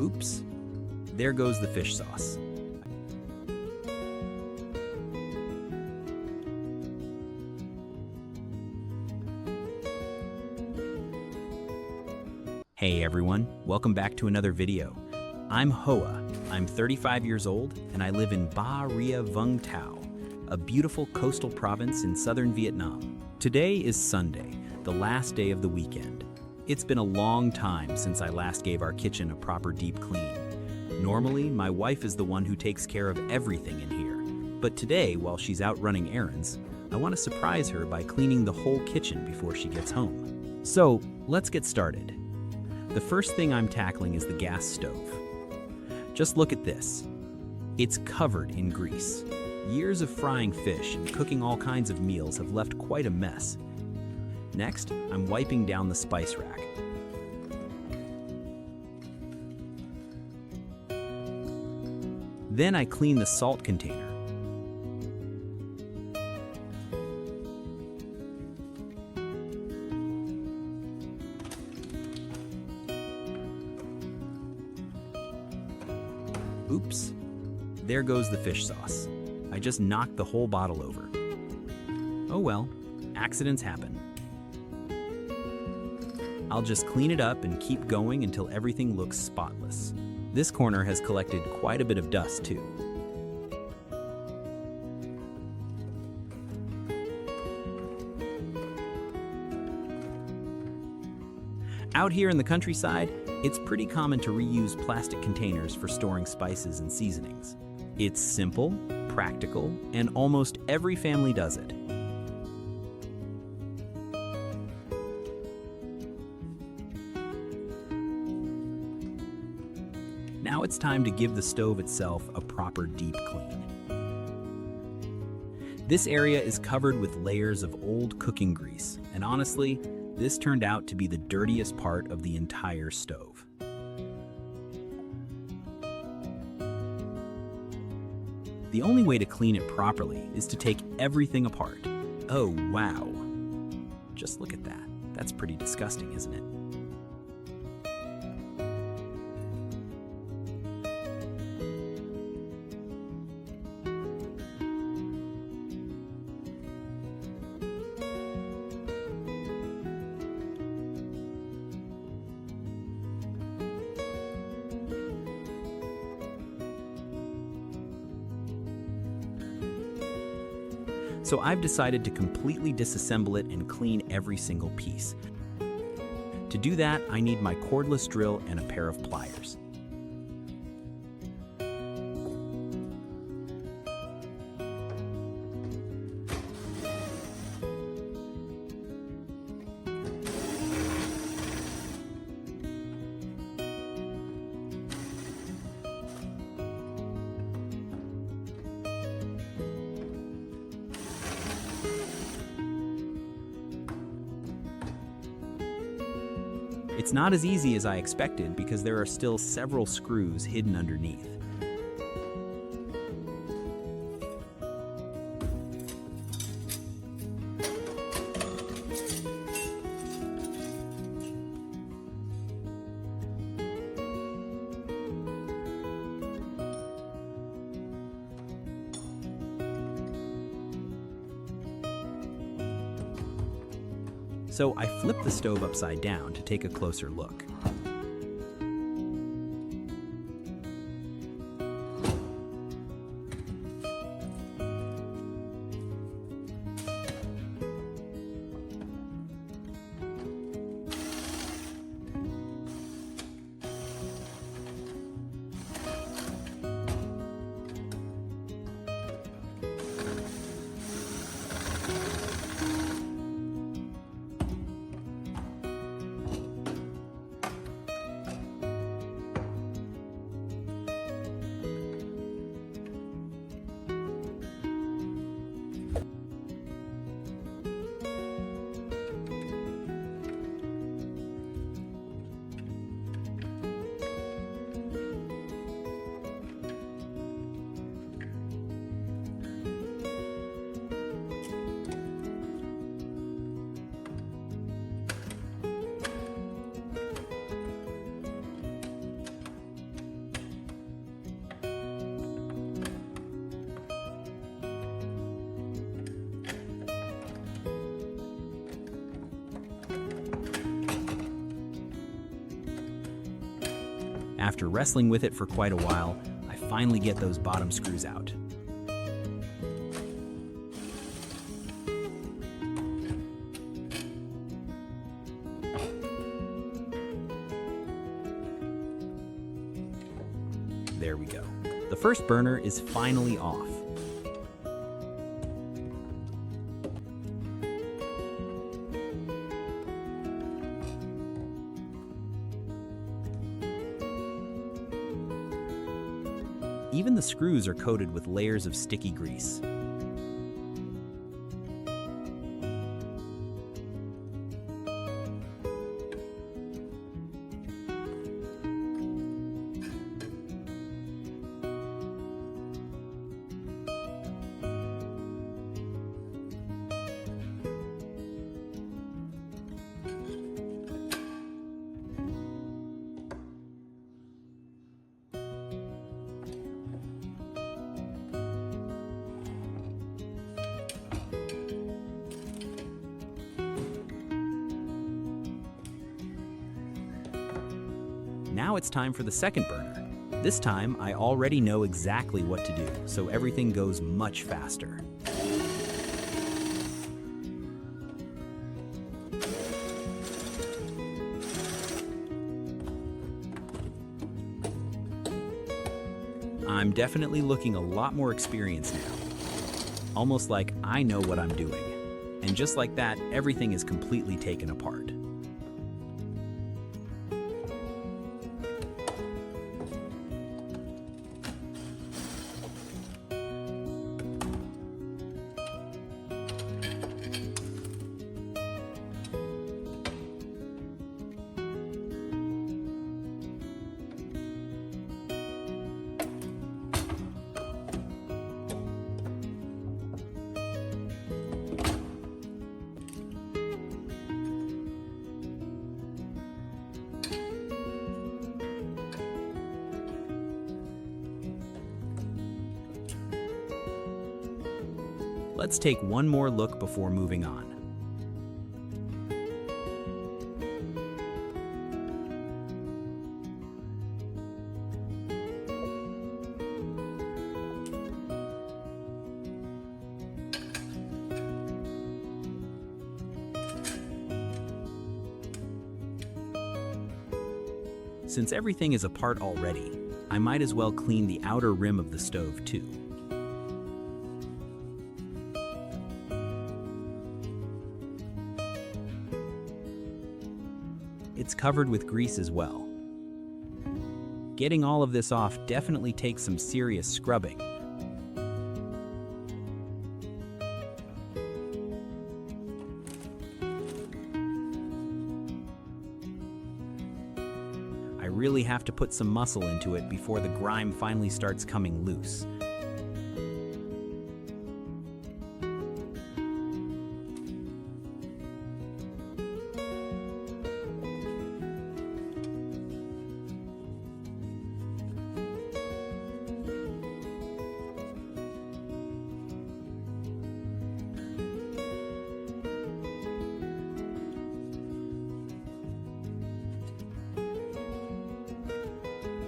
Oops, there goes the fish sauce. Hey everyone, welcome back to another video. I'm Hoa. I'm 35 years old and I live in Ba Ria Vung Tau, a beautiful coastal province in southern Vietnam. Today is Sunday, the last day of the weekend. It's been a long time since I last gave our kitchen a proper deep clean. Normally, my wife is the one who takes care of everything in here. But today, while she's out running errands, I want to surprise her by cleaning the whole kitchen before she gets home. So, let's get started. The first thing I'm tackling is the gas stove. Just look at this. It's covered in grease. Years of frying fish and cooking all kinds of meals have left quite a mess. Next, I'm wiping down the spice rack. Then I clean the salt container. Oops, there goes the fish sauce. I just knocked the whole bottle over. Oh well, accidents happen. I'll just clean it up and keep going until everything looks spotless. This corner has collected quite a bit of dust too. Out here in the countryside, it's pretty common to reuse plastic containers for storing spices and seasonings. It's simple, practical, and almost every family does it. Now it's time to give the stove itself a proper deep clean. This area is covered with layers of old cooking grease, and honestly, this turned out to be the dirtiest part of the entire stove. The only way to clean it properly is to take everything apart. Oh, wow. Just look at that. That's pretty disgusting, isn't it? So I've decided to completely disassemble it and clean every single piece. To do that, I need my cordless drill and a pair of pliers. It's not as easy as I expected because there are still several screws hidden underneath. So I flipped the stove upside down to take a closer look. After wrestling with it for quite a while, I finally get those bottom screws out. There we go. The first burner is finally off. Even the screws are coated with layers of sticky grease. Now it's time for the second burner. This time, I already know exactly what to do, so everything goes much faster. I'm definitely looking a lot more experienced now. Almost like I know what I'm doing. And just like that, everything is completely taken apart. Let's take one more look before moving on. Since everything is apart already, I might as well clean the outer rim of the stove too. It's covered with grease as well. Getting all of this off definitely takes some serious scrubbing. I really have to put some muscle into it before the grime finally starts coming loose.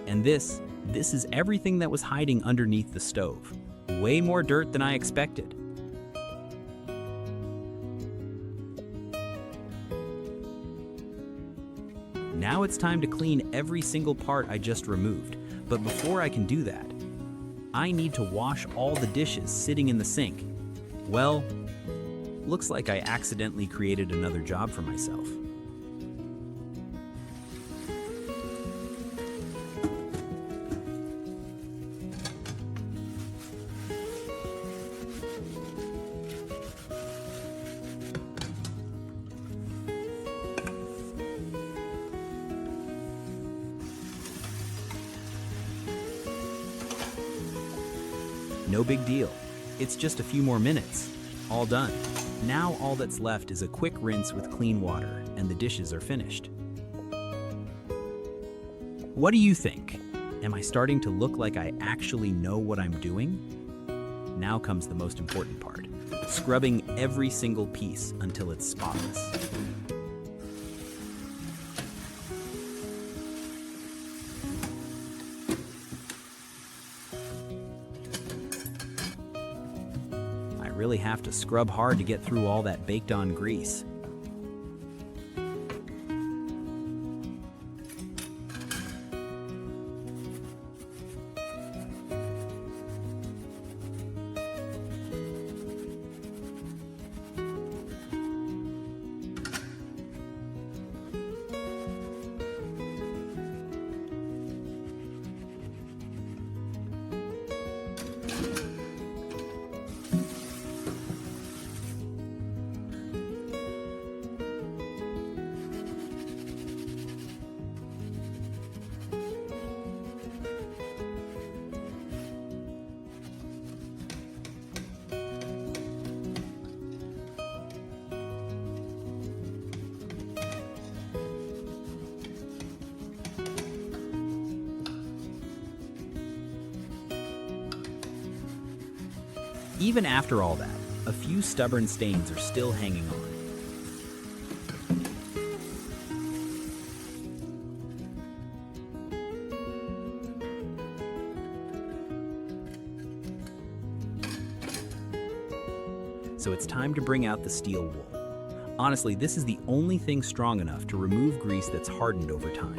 And this is everything that was hiding underneath the stove. Way more dirt than I expected. Now it's time to clean every single part I just removed. But before I can do that, I need to wash all the dishes sitting in the sink. Well, looks like I accidentally created another job for myself. No big deal. It's just a few more minutes. All done. Now all that's left is a quick rinse with clean water, and the dishes are finished. What do you think? Am I starting to look like I actually know what I'm doing? Now comes the most important part, scrubbing every single piece until it's spotless. really have to scrub hard to get through all that baked-on grease. Even after all that, a few stubborn stains are still hanging on. So it's time to bring out the steel wool. Honestly, this is the only thing strong enough to remove grease that's hardened over time.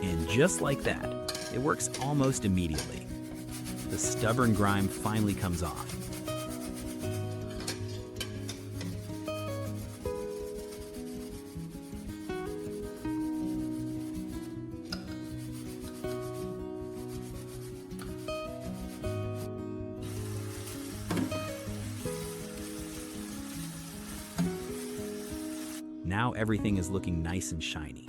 And just like that, it works almost immediately. The stubborn grime finally comes off. Now everything is looking nice and shiny.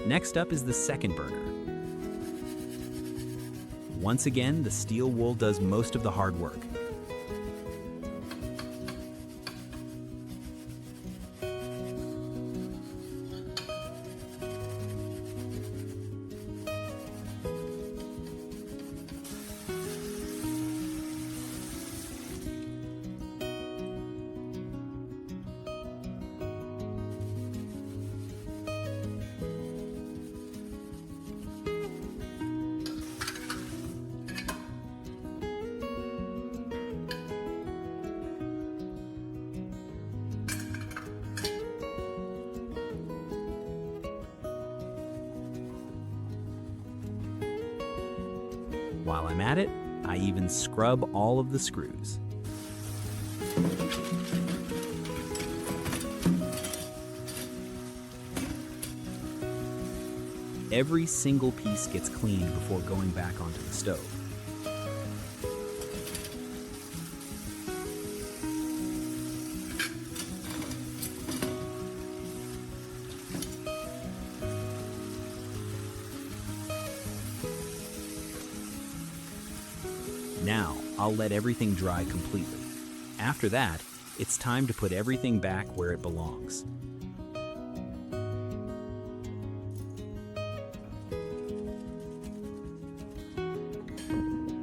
Next up is the second burner. Once again, the steel wool does most of the hard work. While I'm at it, I even scrub all of the screws. Every single piece gets cleaned before going back onto the stove. Now, I'll let everything dry completely. After that, it's time to put everything back where it belongs.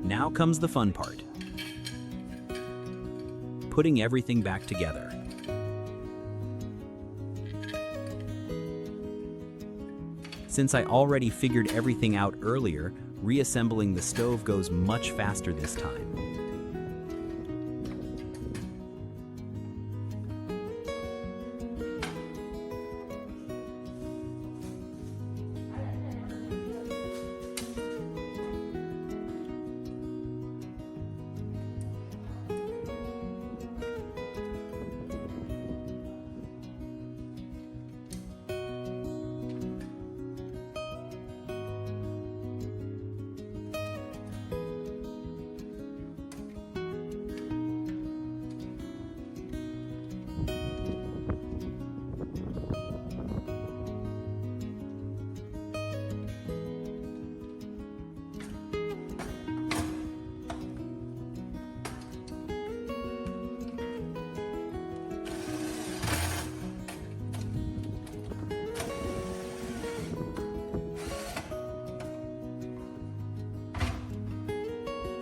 Now comes the fun part. Putting everything back together. Since I already figured everything out earlier, reassembling the stove goes much faster this time.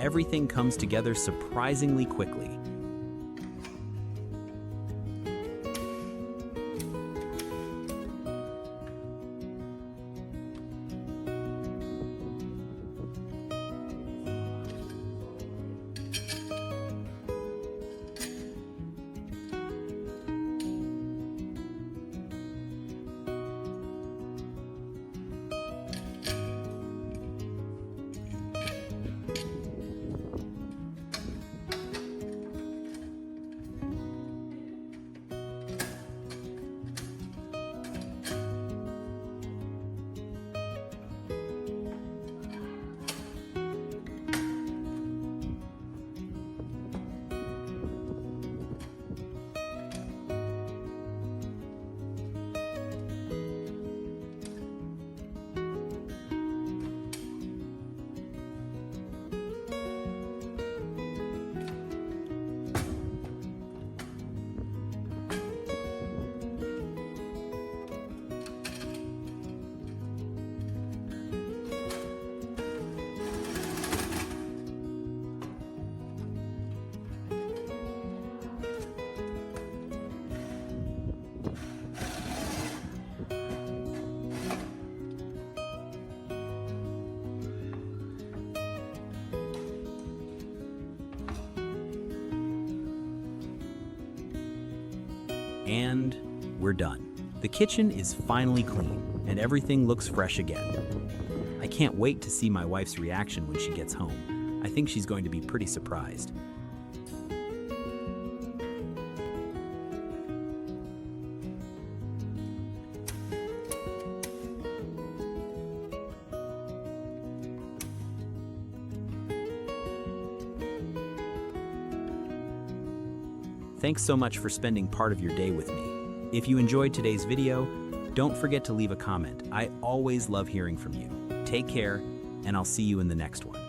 everything comes together surprisingly quickly. And we're done. The kitchen is finally clean, and everything looks fresh again. I can't wait to see my wife's reaction when she gets home. I think she's going to be pretty surprised. Thanks so much for spending part of your day with me. If you enjoyed today's video, don't forget to leave a comment. I always love hearing from you. Take care, and I'll see you in the next one.